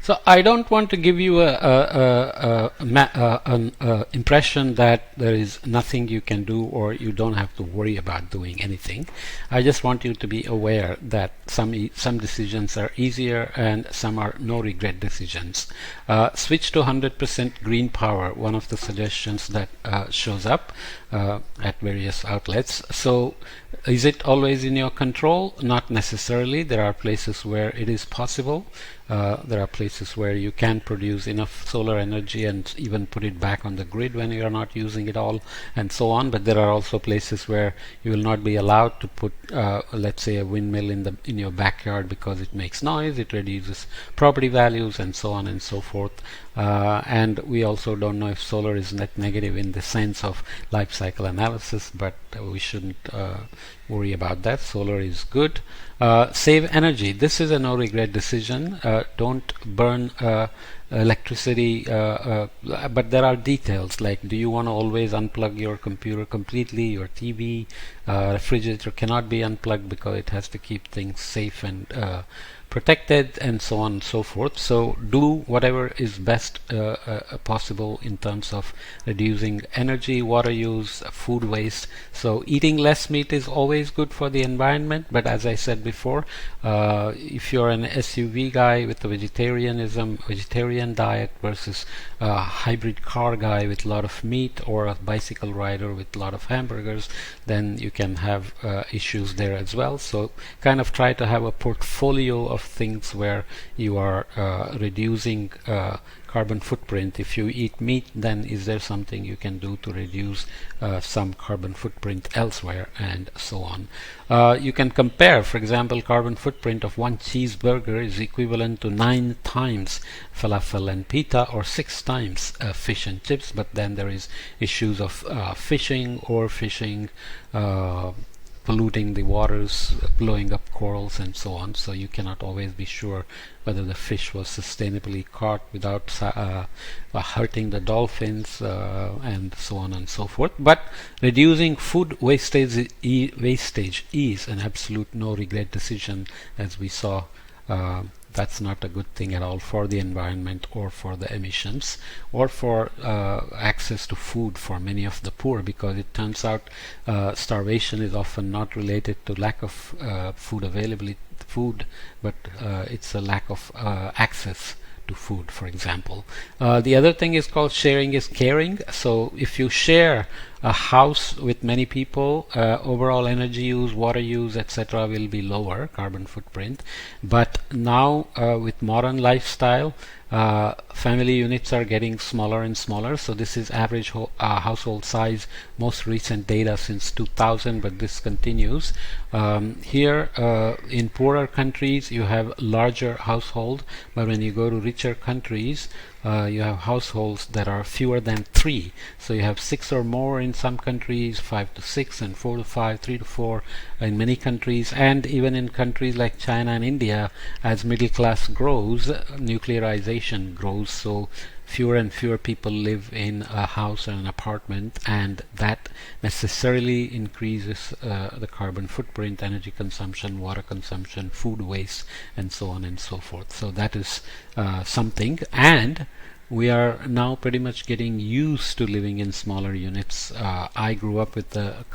So I don't want to give you an impression that there is nothing you can do or you don't have to worry about doing anything. I just want you to be aware that some decisions are easier and some are no regret decisions. Switch to 100% green power, one of the suggestions that shows up at various outlets. So is it always in your control? Not necessarily. There are places where it is possible. There are places where you can produce enough solar energy and even put it back on the grid when you are not using it all, and so on. But there are also places where you will not be allowed to put, let's say, a windmill in your backyard because it makes noise, it reduces property values, and so on and so forth. And we also don't know if solar is net negative in the sense of life cycle analysis, but we shouldn't worry about that. Solar is good. Save energy. This is a no regret decision. Don't burn electricity, but there are details like, do you want to always unplug your computer completely? Your TV, refrigerator cannot be unplugged because it has to keep things safe and protected, and so on and so forth. So do whatever is best possible in terms of reducing energy, water use, food waste. So eating less meat is always good for the environment, but as I said before, if you're an SUV guy with a vegetarian diet versus a hybrid car guy with a lot of meat, or a bicycle rider with a lot of hamburgers, then you can have issues there as well. So kind of try to have a portfolio of things where you are reducing carbon footprint. If you eat meat, then is there something you can do to reduce some carbon footprint elsewhere, and so on. You can compare, for example, carbon footprint of one cheeseburger is equivalent to 9 times falafel and pita, or 6 times fish and chips. But then there is issues of fishing, overfishing, polluting the waters, blowing up corals, and so on. So you cannot always be sure whether the fish was sustainably caught without hurting the dolphins, and so on and so forth. But reducing food wastage is an absolute no regret decision, as we saw. That's not a good thing at all for the environment, or for the emissions, or for access to food for many of the poor, because it turns out starvation is often not related to lack of food, but it's a lack of access to food, for example. The other thing is called sharing is caring. So if you share a house with many people, overall energy use, water use, etc. will be lower, carbon footprint. But now with modern lifestyle, family units are getting smaller and smaller. So this is average household size, most recent data since 2000, but this continues. Here in poorer countries you have larger household, but when you go to richer countries, you have households that are fewer than 3. So you have 6 or more in some countries, 5 to 6, and 4 to 5, 3 to 4 in many countries. And even in countries like China and India, as middle class grows, nuclearization grows, so fewer and fewer people live in a house or an apartment, and that necessarily increases the carbon footprint, energy consumption, water consumption, food waste, and so on and so forth. So that is something, and we are now pretty much getting used to living in smaller units. I grew up with a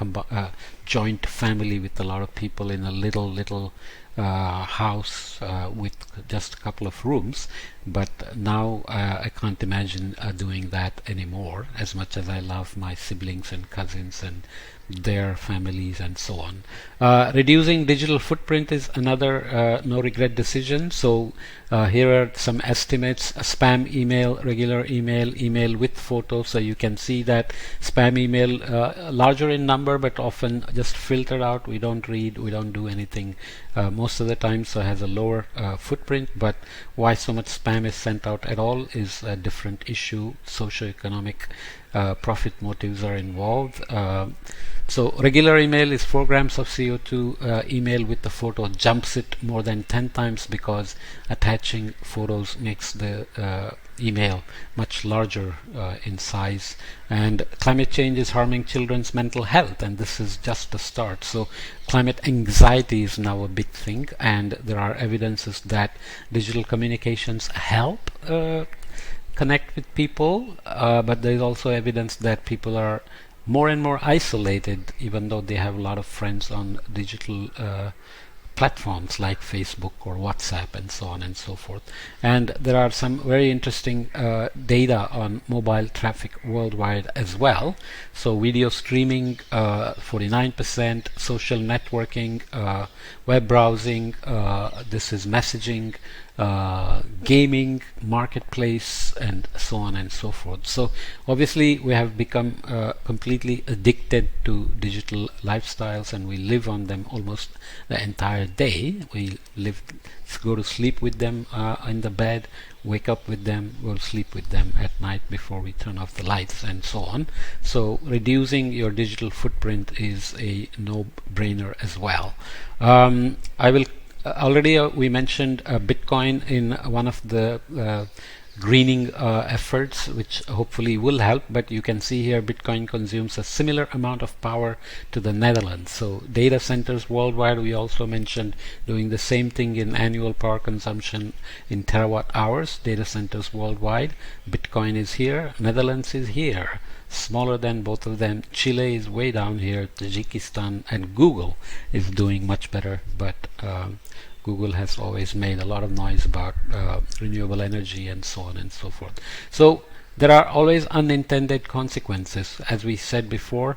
joint family with a lot of people in a little house with just a couple of rooms, but now I can't imagine doing that anymore, as much as I love my siblings and cousins and their families and so on. Reducing digital footprint is another no regret decision. So here are some estimates: spam email, regular email, email with photos. So you can see that spam email larger in number, but often just filtered out. We don't read, we don't do anything most of the time, so it has a lower footprint. But why so much spam is sent out at all is a different issue, socioeconomic profit motives are involved. So regular email is 4 grams of CO2. Email with the photo jumps it more than 10 times because attaching photos makes the email much larger in size. And climate change is harming children's mental health, and this is just the start. So climate anxiety is now a big thing, and there are evidences that digital communications help connect with people, but there is also evidence that people are more and more isolated, even though they have a lot of friends on digital platforms like Facebook or WhatsApp and so on and so forth. And there are some very interesting data on mobile traffic worldwide as well. So video streaming 49%, social networking, web browsing, this is messaging, gaming, marketplace, and so on and so forth. So obviously we have become completely addicted to digital lifestyles, and we live on them almost the entire day. We go to sleep with them in the bed, wake up with them, go to sleep with them at night before we turn off the lights, and so on. So reducing your digital footprint is a no-brainer as well. I will already we mentioned Bitcoin in one of the greening efforts, which hopefully will help, but you can see here Bitcoin consumes a similar amount of power to the Netherlands. So data centers worldwide, we also mentioned doing the same thing in annual power consumption in terawatt hours. Data centers worldwide, Bitcoin is here, Netherlands is here, smaller than both of them. Chile is way down here, Tajikistan, and Google is doing much better, but Google has always made a lot of noise about renewable energy and so on and so forth. So there are always unintended consequences. As we said before,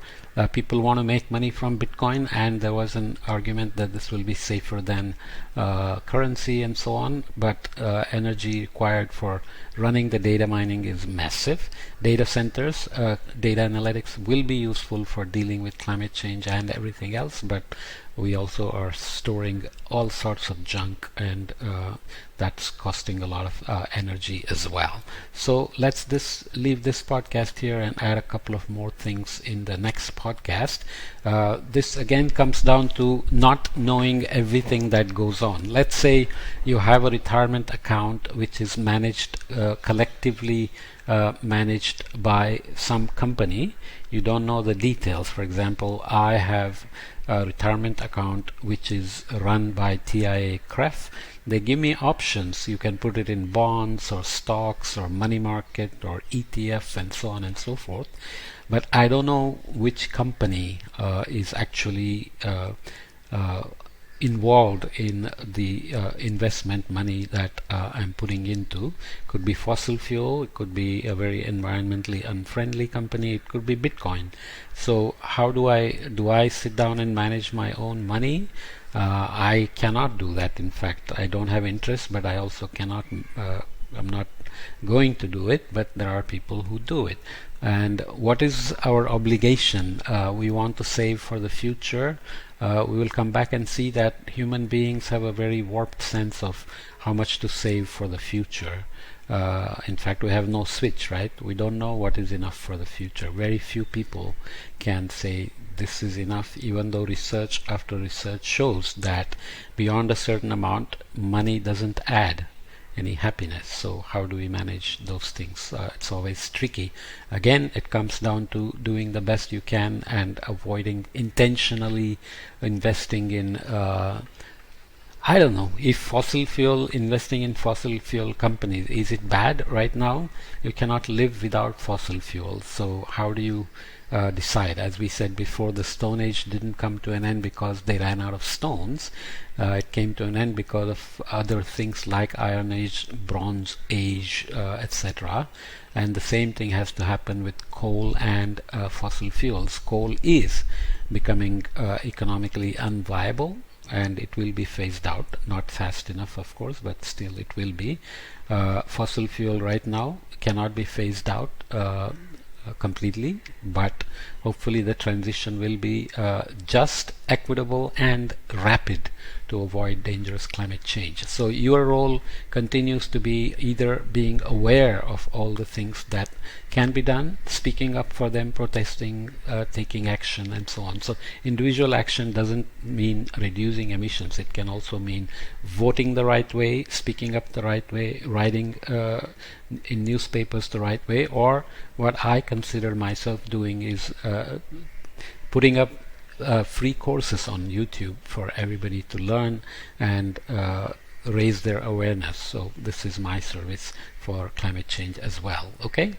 people want to make money from Bitcoin, and there was an argument that this will be safer than currency and so on, but energy required for running the data mining is massive. Data centers, data analytics will be useful for dealing with climate change and everything else, but we also are storing all sorts of junk, and that's costing a lot of energy as well. So let's leave this podcast here and add a couple of more things in the next podcast. This again comes down to not knowing everything that goes on. Let's say you have a retirement account which is managed collectively managed by some company. You don't know the details. For example, I have a retirement account which is run by TIAA-CREF. They give me options. You can put it in bonds or stocks or money market or ETF and so on and so forth. But I don't know which company is actually involved in the investment money that I'm putting into. Could be fossil fuel, it could be a very environmentally unfriendly company, it could be Bitcoin. So how do I sit down and manage my own money? I cannot do that. In fact, I don't have interest, but I also cannot I'm not going to do it, but there are people who do it. And what is our obligation? We want to save for the future. We will come back and see that human beings have a very warped sense of how much to save for the future. In fact, we have no switch, right? We don't know what is enough for the future. Very few people can say this is enough, even though research after research shows that beyond a certain amount, money doesn't add any happiness. So how do we manage those things? It's always tricky. Again, it comes down to doing the best you can and avoiding intentionally investing in I don't know if investing in fossil fuel companies, is it bad right now? You cannot live without fossil fuel. So how do you decide? As we said before, the Stone Age didn't come to an end because they ran out of stones. It came to an end because of other things like Iron Age, Bronze Age, etc. And the same thing has to happen with coal and fossil fuels. Coal is becoming economically unviable, and it will be phased out. Not fast enough, of course, but still it will be. Fossil fuel right now cannot be phased out completely, but hopefully the transition will be just, equitable, and rapid to avoid dangerous climate change. So your role continues to be either being aware of all the things that can be done, speaking up for them, protesting, taking action, and so on. So individual action doesn't mean reducing emissions. It can also mean voting the right way, speaking up the right way, writing in newspapers the right way, or what I consider myself doing is putting up free courses on YouTube for everybody to learn and raise their awareness. So this is my service for climate change as well. Okay.